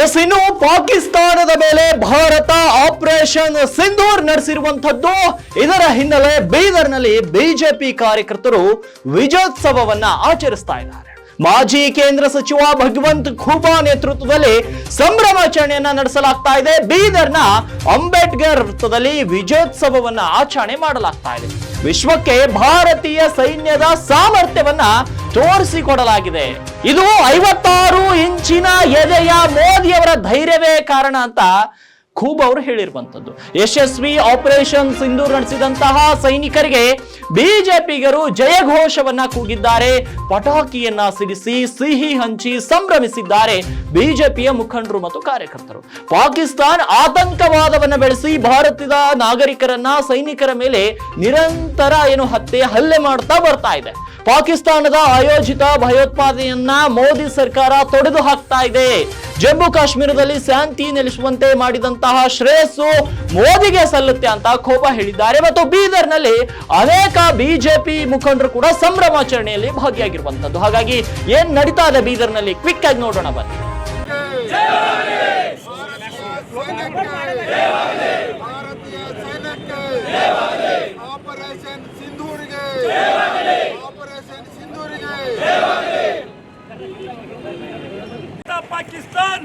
S, ಇನ್ನು ಪಾಕಿಸ್ತಾನದ ಮೇಲೆ ಭಾರತ ಆಪರೇಷನ್ ಸಿಂಧೂರ್ ನಡೆಸಿರುವಂತದ್ದು. ಇದರ ಹಿನ್ನೆಲೆ ಬೀದರ್ನಲ್ಲಿ ಬಿಜೆಪಿ ಕಾರ್ಯಕರ್ತರು ವಿಜಯೋತ್ಸವವನ್ನ ಆಚರಿಸ್ತಾ ಇದ್ದಾರೆ. ಮಾಜಿ ಕೇಂದ್ರ ಸಚಿವ ಭಗವಂತ್ ಖೂಬಾ ನೇತೃತ್ವದಲ್ಲಿ ಸಂಭ್ರಮಾಚರಣೆಯನ್ನ ನಡೆಸಲಾಗ್ತಾ ಇದೆ. ಬೀದರ್ನ ಅಂಬೇಡ್ಕರ್ ವೃತ್ತದಲ್ಲಿ ವಿಜಯೋತ್ಸವವನ್ನ ಆಚರಣೆ ಮಾಡಲಾಗ್ತಾ ಇದೆ. ವಿಶ್ವಕ್ಕೆ ಭಾರತೀಯ ಸೈನ್ಯದ ಸಾಮರ್ಥ್ಯವನ್ನ ತೋರಿಸಿಕೊಡಲಾಗಿದೆ. ಇದು 56 ಇಂಚಿನ ಎದೆಯ ಮೋದಿಯವರ ಧೈರ್ಯವೇ ಕಾರಣ ಅಂತ ಖೂಬ್ ಅವರು ಹೇಳಿರುವಂತದ್ದು. ಯಶಸ್ವಿ ಆಪರೇಷನ್ ಸಿಂಧೂರ್ ನಡೆಸಿದಂತಹ ಸೈನಿಕರಿಗೆ ಬಿಜೆಪಿಗರು ಜಯಘೋಷವನ್ನ ಕೂಗಿದ್ದಾರೆ. ಪಟಾಕಿಯನ್ನ ಸಿಡಿಸಿ ಸಿಹಿ ಹಂಚಿ ಸಂಭ್ರಮಿಸಿದ್ದಾರೆ ಬಿಜೆಪಿಯ ಮುಖಂಡರು ಮತ್ತು ಕಾರ್ಯಕರ್ತರು. ಪಾಕಿಸ್ತಾನ ಆತಂಕವಾದವನ್ನ ಬೆಳೆಸಿ ಭಾರತದ ನಾಗರಿಕರನ್ನ, ಸೈನಿಕರ ಮೇಲೆ ನಿರಂತರ ಹಲ್ಲೆ ಮಾಡ್ತಾ ಬರ್ತಾ ಇದೆ. ಪಾಕಿಸ್ತಾನದ ಆಯೋಜಿತ ಭಯೋತ್ಪಾದನೆಯನ್ನ ಮೋದಿ ಸರ್ಕಾರ ತೊಡೆದು ಹಾಕ್ತಾ ಇದೆ. ಜಮ್ಮು ಕಾಶ್ಮೀರದಲ್ಲಿ ಶಾಂತಿ ನೆಲೆಸುವಂತೆ ಮಾಡಿದಂತಹ ಶ್ರೇಯಸ್ಸು ಮೋದಿಗೆ ಸಲ್ಲುತ್ತೆ ಅಂತ ಖೋಬಾ ಹೇಳಿದ್ದಾರೆ. ಮತ್ತು ಬೀದರ್ನಲ್ಲಿ ಅನೇಕ ಬಿಜೆಪಿ ಮುಖಂಡರು ಕೂಡ ಸಂಭ್ರಮಾಚರಣೆಯಲ್ಲಿ ಭಾಗಿಯಾಗಿರುವಂತದ್ದು. ಹಾಗಾಗಿ ಏನ್ ನಡೀತಾ ಇದೆ ಬೀದರ್ನಲ್ಲಿ ಕ್ವಿಕ್ ಆಗಿ ನೋಡೋಣ ಬನ್ನಿ. पाकिस्तान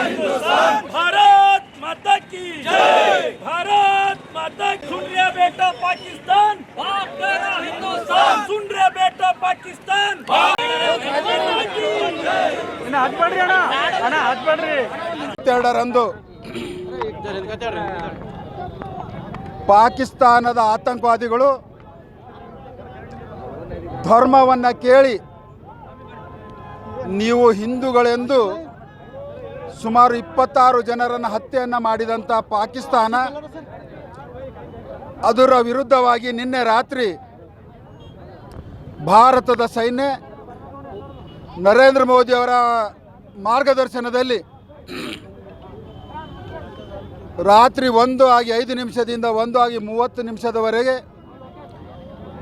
हिंदुस्तान, भारत माता की जय, भारत माता। सुन रहे बेटा पाकिस्तान, बाप तेरा हिंदुस्तान, सुन रहे बेटा पाकिस्तान। ರಂದು ಪಾಕಿಸ್ತಾನದ ಆತಂಕವಾದಿಗಳು ಧರ್ಮವನ್ನ ಕೇಳಿ ನೀವು ಹಿಂದೂಗಳೆಂದು ಸುಮಾರು 26 ಜನರನ್ನು ಹತ್ಯೆಯನ್ನು ಮಾಡಿದಂಥ ಪಾಕಿಸ್ತಾನ ಅದರ ವಿರುದ್ಧವಾಗಿ ನಿನ್ನೆ ರಾತ್ರಿ ಭಾರತದ ಸೈನ್ಯ ನರೇಂದ್ರ ಮೋದಿ ಅವರ ಮಾರ್ಗದರ್ಶನದಲ್ಲಿ ರಾತ್ರಿ 1:05 1:30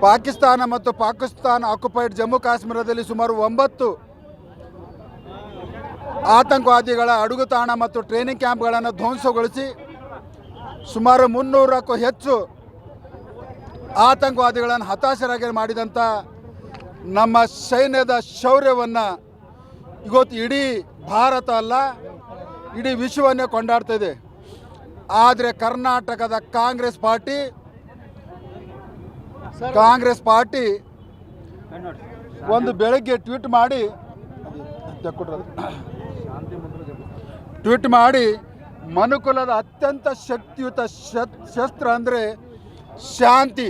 ಪಾಕಿಸ್ತಾನ ಮತ್ತು ಪಾಕಿಸ್ತಾನ ಆಕ್ಯುಪೈಡ್ ಜಮ್ಮು ಕಾಶ್ಮೀರದಲ್ಲಿ ಸುಮಾರು 9 ಆತಂಕವಾದಿಗಳ ಅಡುಗುತಾಣ ಮತ್ತು ಟ್ರೈನಿಂಗ್ ಕ್ಯಾಂಪ್ಗಳನ್ನು ಧ್ವಂಸಗೊಳಿಸಿ ಸುಮಾರು 300ಕ್ಕೂ ಹೆಚ್ಚು ಆತಂಕವಾದಿಗಳನ್ನು ಹತಾಶರಾಗಿ ಮಾಡಿದಂಥ ನಮ್ಮ ಸೈನ್ಯದ ಶೌರ್ಯವನ್ನು ಇವತ್ತು ಇಡೀ ಭಾರತ ಅಲ್ಲ, ಇಡೀ ವಿಶ್ವವನ್ನೇ ಕೊಂಡಾಡ್ತಾಯಿದೆ. ಆದರೆ ಕರ್ನಾಟಕದ ಕಾಂಗ್ರೆಸ್ ಪಾರ್ಟಿ ಒಂದು ಬೆಳಗ್ಗೆ ಟ್ವೀಟ್ ಮಾಡಿ ಮನುಕುಲದ ಅತ್ಯಂತ ಶಕ್ತಿಯುತ ಶಸ್ತ್ರ ಅಂದರೆ ಶಾಂತಿ.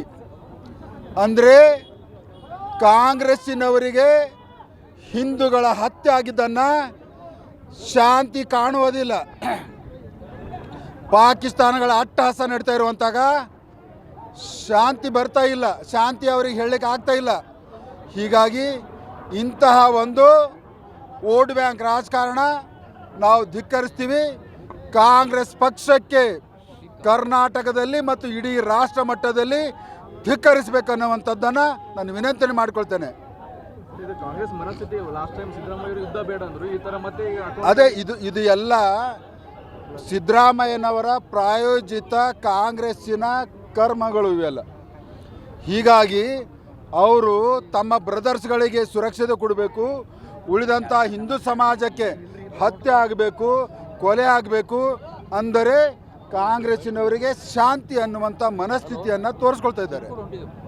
ಅಂದರೆ ಕಾಂಗ್ರೆಸ್ಸಿನವರಿಗೆ ಹಿಂದೂಗಳ ಹತ್ಯೆ ಆಗಿದ್ದನ್ನು ಶಾಂತಿ ಕಾಣುವುದಿಲ್ಲ. ಪಾಕಿಸ್ತಾನಗಳ ಅಟ್ಟಹಾಸ ನಡೀತಾ ಇರುವಂತಾಗ ಶಾಂತಿ ಬರ್ತಾ ಇಲ್ಲ, ಶಾಂತಿ ಅವರಿಗೆ ಹೇಳಲಿಕ್ಕೆ ಆಗ್ತಾ ಇಲ್ಲ. ಹೀಗಾಗಿ ಇಂತಹ ಒಂದು ವೋಟ್ ಬ್ಯಾಂಕ್ ರಾಜಕಾರಣ ನಾವು ಧಿಕ್ಕರಿಸ್ತೀವಿ. ಕಾಂಗ್ರೆಸ್ ಪಕ್ಷಕ್ಕೆ ಕರ್ನಾಟಕದಲ್ಲಿ ಮತ್ತು ಇಡೀ ರಾಷ್ಟ್ರ ಮಟ್ಟದಲ್ಲಿ ಧಿಕ್ಕರಿಸಬೇಕನ್ನುವಂಥದ್ದನ್ನು ನಾನು ವಿನಂತಿ ಮಾಡಿಕೊಳ್ತೇನೆ. ಅದೇ ಇದು ಎಲ್ಲ ಸಿದ್ದರಾಮಯ್ಯನವರ ಪ್ರಾಯೋಜಿತ ಕಾಂಗ್ರೆಸ್ಸಿನ ಕರ್ಮಗಳು ಇವೆಲ್ಲ. ಹೀಗಾಗಿ ಅವರು ತಮ್ಮ ಬ್ರದರ್ಸ್ಗಳಿಗೆ ಸುರಕ್ಷತೆ ಕೊಡಬೇಕು, ಉಳಿದಂಥ ಹಿಂದೂ ಸಮಾಜಕ್ಕೆ ಹತ್ಯೆ ಆಗಬೇಕು, ಕೊಲೆ ಆಗಬೇಕು ಅಂದರೆ ಕಾಂಗ್ರೆಸ್ಸಿನವರಿಗೆ ಶಾಂತಿ ಅನ್ನುವಂಥ ಮನಸ್ಥಿತಿಯನ್ನು ತೋರಿಸ್ಕೊಳ್ತಾ ಇದ್ದಾರೆ.